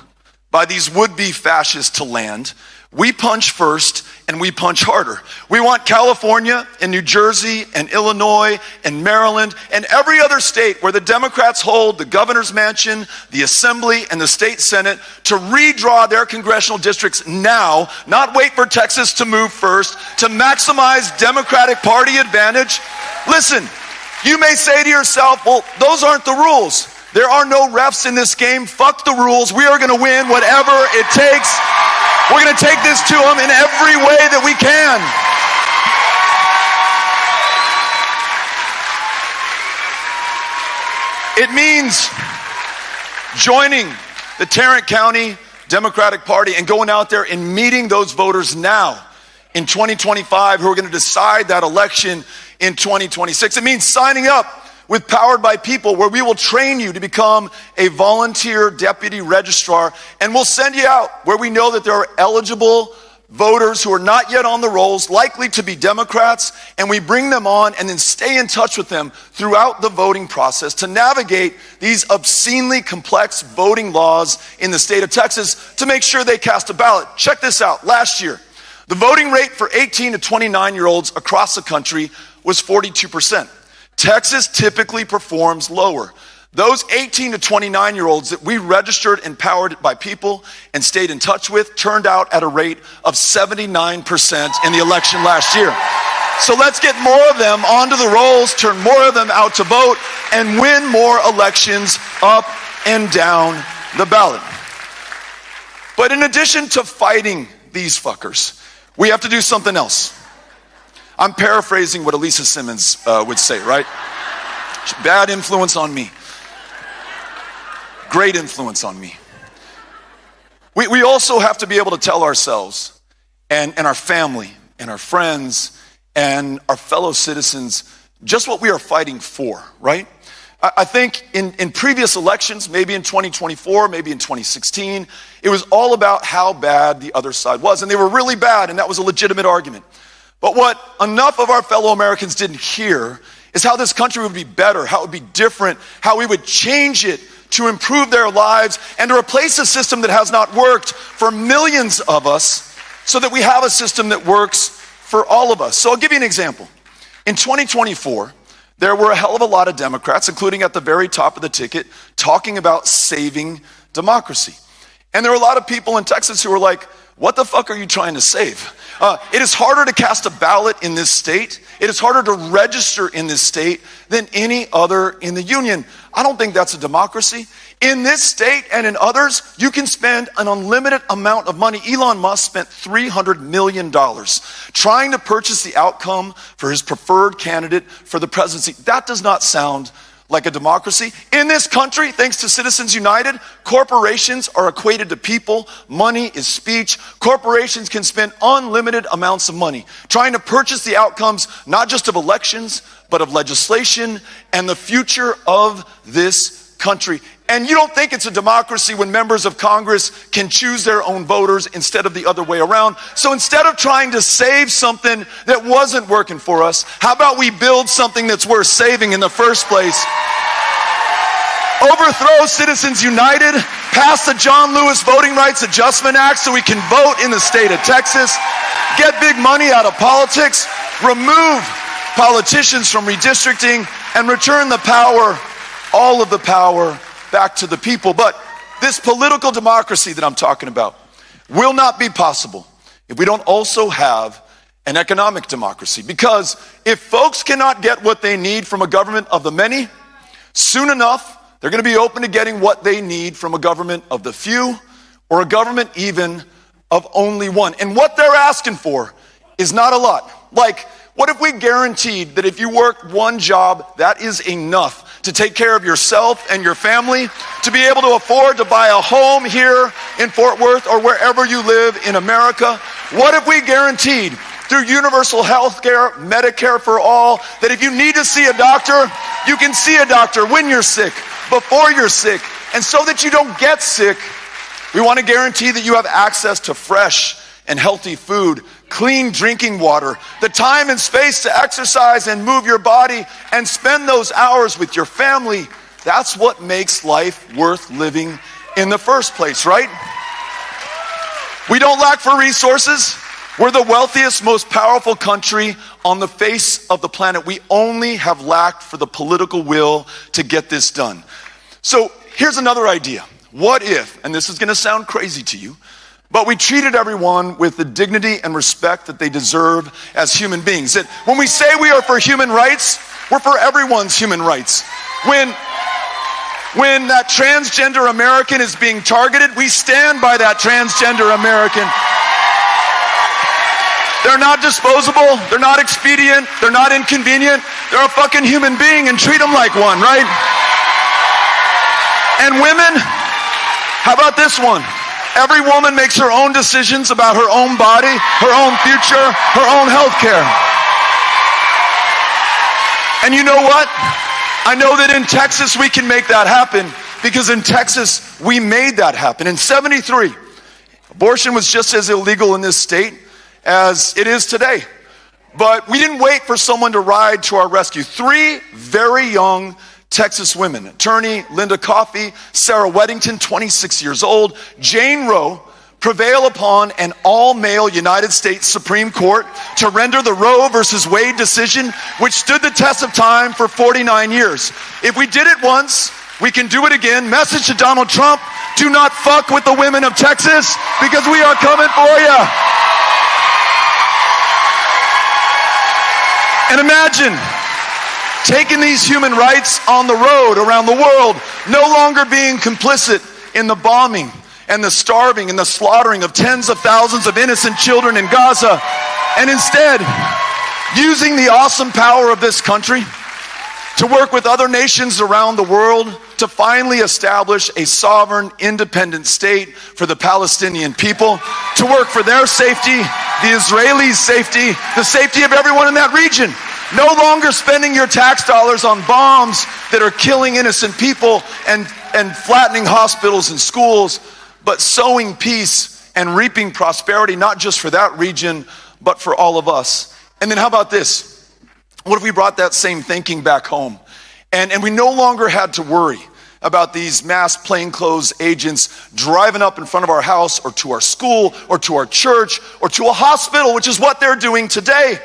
by these would-be fascists to land. We punch first, and we punch harder. We want California and New Jersey and Illinois and Maryland and every other state where the Democrats hold the governor's mansion, the assembly, and the state senate to redraw their congressional districts now, not wait for Texas to move first, to maximize Democratic Party advantage. Listen, you may say to yourself, well, those aren't the rules. There are no refs in this game. Fuck the rules. We are going to win whatever it takes. We're going to take this to them in every way that we can. It means joining the Tarrant County Democratic Party and going out there and meeting those voters now in 2025 who are going to decide that election in 2026. It means signing up with Powered by People, where we will train you to become a volunteer deputy registrar, and we'll send you out where we know that there are eligible voters who are not yet on the rolls, likely to be Democrats, and we bring them on and then stay in touch with them throughout the voting process to navigate these obscenely complex voting laws in the state of Texas to make sure they cast a ballot. Check this out. Last year, the voting rate for 18 to 29-year-olds across the country was 42%. Texas typically performs lower. Those 18 to 29-year-olds that we registered and Powered by People and stayed in touch with turned out at a rate of 79% in the election last year. So let's get more of them onto the rolls, turn more of them out to vote, and win more elections up and down the ballot. But in addition to fighting these fuckers, we have to do something else. I'm paraphrasing what Elisa Simmons would say, right? Bad influence on me. Great influence on me. We also have to be able to tell ourselves and our family and our friends and our fellow citizens just what we are fighting for, right? I think in previous elections, maybe in 2024, maybe in 2016, it was all about how bad the other side was. And they were really bad, and that was a legitimate argument. But what enough of our fellow Americans didn't hear is how this country would be better, how it would be different, how we would change it to improve their lives and to replace a system that has not worked for millions of us so that we have a system that works for all of us. So I'll give you an example. In 2024, there were a hell of a lot of Democrats, including at the very top of the ticket, talking about saving democracy. And there were a lot of people in Texas who were like, what the fuck are you trying to save? It is harder to cast a ballot in this state. It is harder to register in this state than any other in the union. I don't think that's a democracy. In this state and in others, you can spend an unlimited amount of money. Elon Musk spent $300 million trying to purchase the outcome for his preferred candidate for the presidency. That does not sound like a democracy. In this country, thanks to Citizens United, corporations are equated to people. Money is speech. Corporations can spend unlimited amounts of money trying to purchase the outcomes, not just of elections, but of legislation and the future of this country. And you don't think it's a democracy when members of Congress can choose their own voters instead of the other way around. So instead of trying to save something that wasn't working for us, how about we build something that's worth saving in the first place? Overthrow Citizens United, pass the John Lewis Voting Rights Adjustment Act so we can vote in the state of Texas, get big money out of politics, remove politicians from redistricting, and return the power, all of the power, back to the people. But this political democracy that I'm talking about will not be possible if we don't also have an economic democracy. Because if folks cannot get what they need from a government of the many, soon enough, they're going to be open to getting what they need from a government of the few, or a government even of only one. And what they're asking for is not a lot. Like, what if we guaranteed that if you work one job, that is enough to take care of yourself and your family, to be able to afford to buy a home here in Fort Worth or wherever you live in America? What if we guaranteed through universal health care, Medicare for all, that if you need to see a doctor, you can see a doctor when you're sick, before you're sick, and so that you don't get sick, we want to guarantee that you have access to fresh and healthy food, clean drinking water, the time and space to exercise and move your body and spend those hours with your family. That's what makes life worth living in the first place, right? We don't lack for resources. We're the wealthiest, most powerful country on the face of the planet. We only have lacked for the political will to get this done. So here's another idea. What if, and this is going to sound crazy to you, but we treated everyone with the dignity and respect that they deserve as human beings. That when we say we are for human rights, we're for everyone's human rights. When that transgender American is being targeted, we stand by that transgender American. They're not disposable, they're not expedient, they're not inconvenient, they're a fucking human being, and treat them like one, right? And women, how about this one? Every woman makes her own decisions about her own body, her own future, her own health care. And you know what? I know that in Texas we can make that happen, because in Texas we made that happen. In '73, abortion was just as illegal in this state as it is today. But we didn't wait for someone to ride to our rescue. 3 very young Texas women, attorney Linda Coffey, Sarah Weddington, 26 years old, Jane Roe, prevail upon an all-male United States Supreme Court to render the Roe versus Wade decision, which stood the test of time for 49 years. If we did it once, we can do it again. Message to Donald Trump: do not fuck with the women of Texas, because we are coming for you. And imagine taking these human rights on the road around the world, no longer being complicit in the bombing and the starving and the slaughtering of tens of thousands of innocent children in Gaza, and instead using the awesome power of this country to work with other nations around the world to finally establish a sovereign, independent state for the Palestinian people, to work for their safety, the Israelis' safety, the safety of everyone in that region. No longer spending your tax dollars on bombs that are killing innocent people and flattening hospitals and schools, but sowing peace and reaping prosperity, not just for that region, but for all of us. And then how about this? What if we brought that same thinking back home? And we no longer had to worry about these mass plainclothes agents driving up in front of our house or to our school or to our church or to a hospital, which is what they're doing today,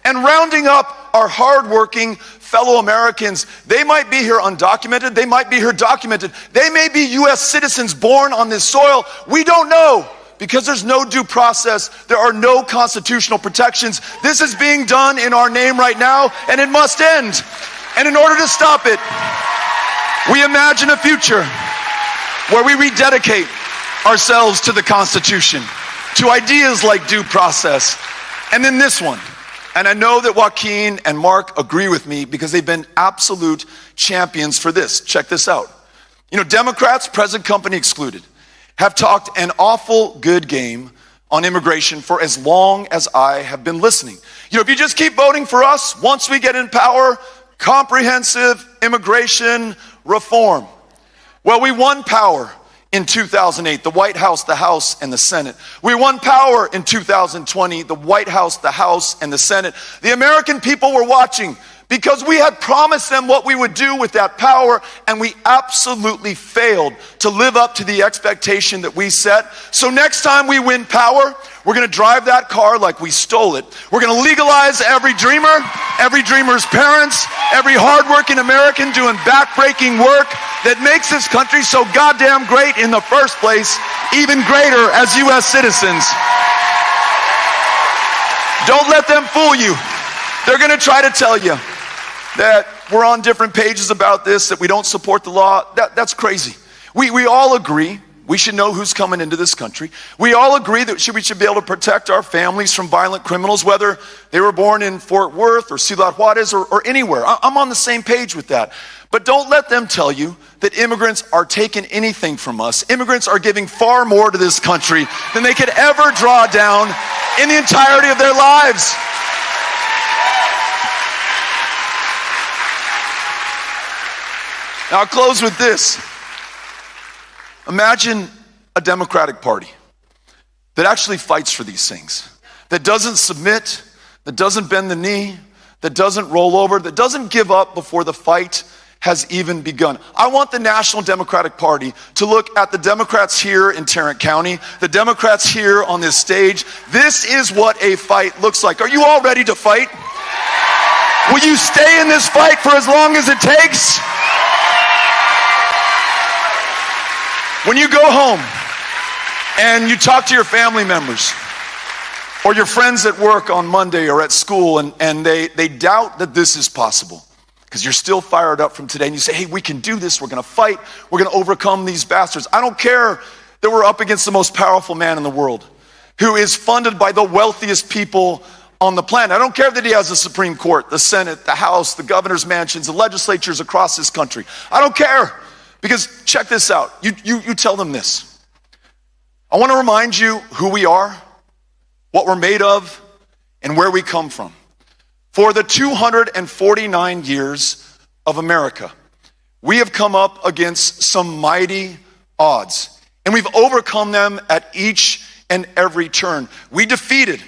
and rounding up our hardworking fellow Americans. They might be here undocumented, they might be here documented, they may be U.S. citizens born on this soil. We don't know, because there's no due process, there are no constitutional protections. This is being done in our name right now, and it must end. And in order to stop it, we imagine a future where we rededicate ourselves to the Constitution, to ideas like due process. And then this one, and I know that Joaquin and Mark agree with me because they've been absolute champions for this. Check this out. You know, Democrats, present company excluded, have talked an awful good game on immigration for as long as I have been listening. You know, if you just keep voting for us, once we get in power, comprehensive immigration reform. Well, we won power in 2008, the White House, the House, and the Senate. We won power in 2020, the White House, the House, and the Senate. The American people were watching because we had promised them what we would do with that power, and we absolutely failed to live up to the expectation that we set. So next time we win power, we're gonna drive that car like we stole it. We're gonna legalize every dreamer, every dreamer's parents, every hardworking American doing backbreaking work that makes this country so goddamn great in the first place, even greater as U.S. citizens. Don't let them fool you. They're gonna try to tell you that we're on different pages about this, that we don't support the law. That's crazy. We all agree we should know who's coming into this country. We all agree that we should be able to protect our families from violent criminals, whether they were born in Fort Worth or Ciudad Juarez or anywhere. I'm on the same page with that. But don't let them tell you that immigrants are taking anything from us. Immigrants are giving far more to this country than they could ever draw down in the entirety of their lives. Now I'll close with this. Imagine a Democratic Party that actually fights for these things, that doesn't submit, that doesn't bend the knee, that doesn't roll over, that doesn't give up before the fight has even begun. I want the National Democratic Party to look at the Democrats here in Tarrant County, the Democrats here on this stage. This is what a fight looks like. Are you all ready to fight? Will you stay in this fight for as long as it takes? When you go home and you talk to your family members or your friends at work on Monday or at school and they doubt that this is possible because you're still fired up from today and you say, hey, we can do this, we're gonna fight, we're gonna overcome these bastards. I don't care that we're up against the most powerful man in the world who is funded by the wealthiest people on the planet. I don't care that he has the Supreme Court, the Senate, the House, the governor's mansions, the legislatures across this country. I don't care. Because check this out, you tell them this. I want to remind you who we are, what we're made of, and where we come from. For the 249 years of America, we have come up against some mighty odds, and we've overcome them at each and every turn. We defeated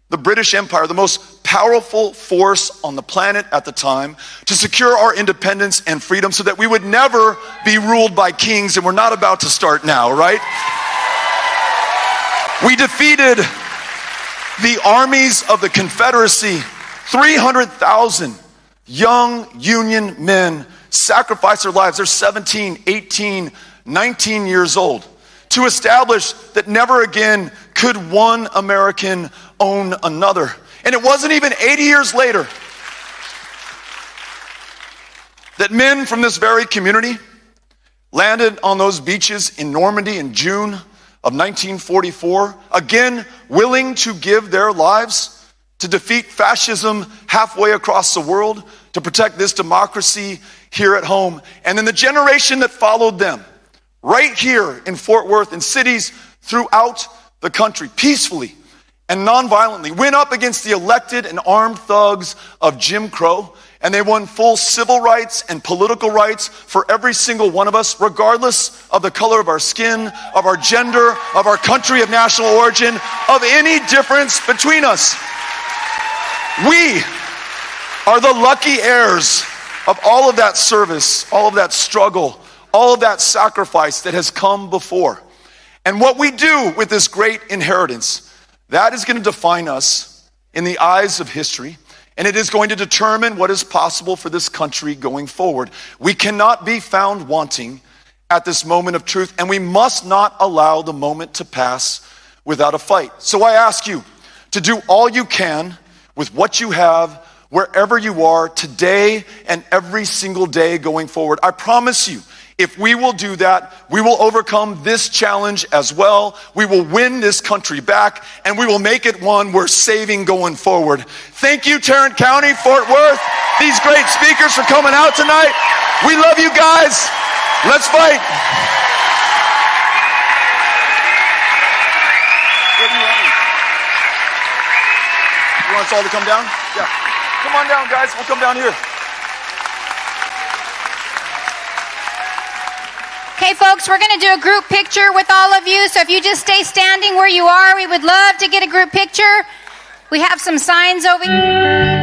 the British Empire, the most powerful force on the planet at the time, to secure our independence and freedom so that we would never be ruled by kings, and we're not about to start now, right? We defeated the armies of the Confederacy. 300,000 young Union men sacrificed their lives. They're 17, 18, 19 years old to establish that never again could one American own another. And it wasn't even 80 years later that men from this very community landed on those beaches in Normandy in June of 1944, again willing to give their lives to defeat fascism halfway across the world, to protect this democracy here at home. And then the generation that followed them, right here in Fort Worth and cities throughout the country, peacefully and nonviolently, went up against the elected and armed thugs of Jim Crow, and they won full civil rights and political rights for every single one of us, regardless of the color of our skin, of our gender, of our country of national origin, of any difference between us. We are the lucky heirs of all of that service, all of that struggle, all of that sacrifice that has come before. And what we do with this great inheritance, that is going to define us in the eyes of history, and it is going to determine what is possible for this country going forward. We cannot be found wanting at this moment of truth, and we must not allow the moment to pass without a fight. So I ask you to do all you can with what you have, wherever you are, today and every single day going forward. I promise you, if we will do that, we will overcome this challenge as well. We will win this country back, and we will make it one worth saving going forward. Thank you, Tarrant County, Fort Worth, these great speakers for coming out tonight. We love you guys. Let's fight. Where do you want me? You want us all to come down? Yeah. Come on down, guys. We'll come down here. Okay, folks, we're going to do a group picture with all of you. So if you just stay standing where you are, we would love to get a group picture. We have some signs over here.